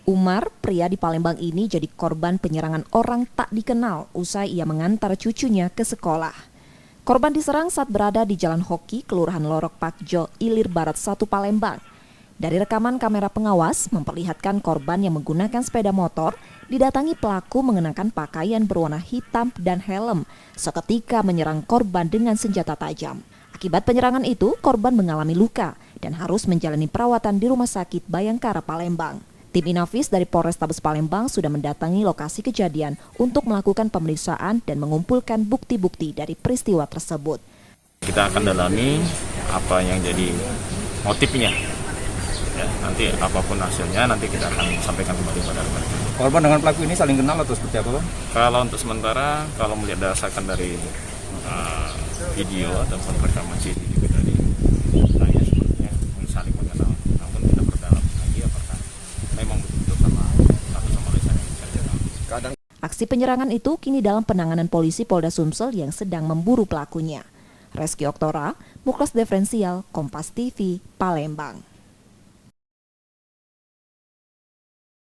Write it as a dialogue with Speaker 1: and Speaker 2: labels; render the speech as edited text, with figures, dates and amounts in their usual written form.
Speaker 1: Umar, pria di Palembang ini jadi korban penyerangan orang tak dikenal usai ia mengantar cucunya ke sekolah. Korban diserang saat berada di Jalan Hoki, Kelurahan Lorok Pakjo, Ilir Barat 1 Palembang. Dari rekaman kamera pengawas memperlihatkan korban yang menggunakan sepeda motor didatangi pelaku mengenakan pakaian berwarna hitam dan helm, seketika menyerang korban dengan senjata tajam. Akibat penyerangan itu, korban mengalami luka dan harus menjalani perawatan di Rumah Sakit Bayangkara Palembang. Tim Inafis dari Polrestabes Palembang sudah mendatangi lokasi kejadian untuk melakukan pemeriksaan dan mengumpulkan bukti-bukti dari peristiwa tersebut.
Speaker 2: Kita akan dalami apa yang jadi motifnya. Ya, nanti apapun hasilnya nanti kita akan sampaikan kembali pada rekan.
Speaker 3: Korban dengan pelaku ini saling kenal atau seperti apa, Bang?
Speaker 2: Kalau untuk sementara, kalau melihat dasarkan dari video ataupun rekaman CCTV tadi, saya sepertinya saling mengenal. Namun kita perdalam lagi apakah memang betul-betul sama atau sama lain yang bisa dikenal.
Speaker 1: Aksi penyerangan itu kini dalam penanganan polisi Polda Sumsel yang sedang memburu pelakunya. Reski Oktora, Muklas Diferensial, Kompas TV, Palembang.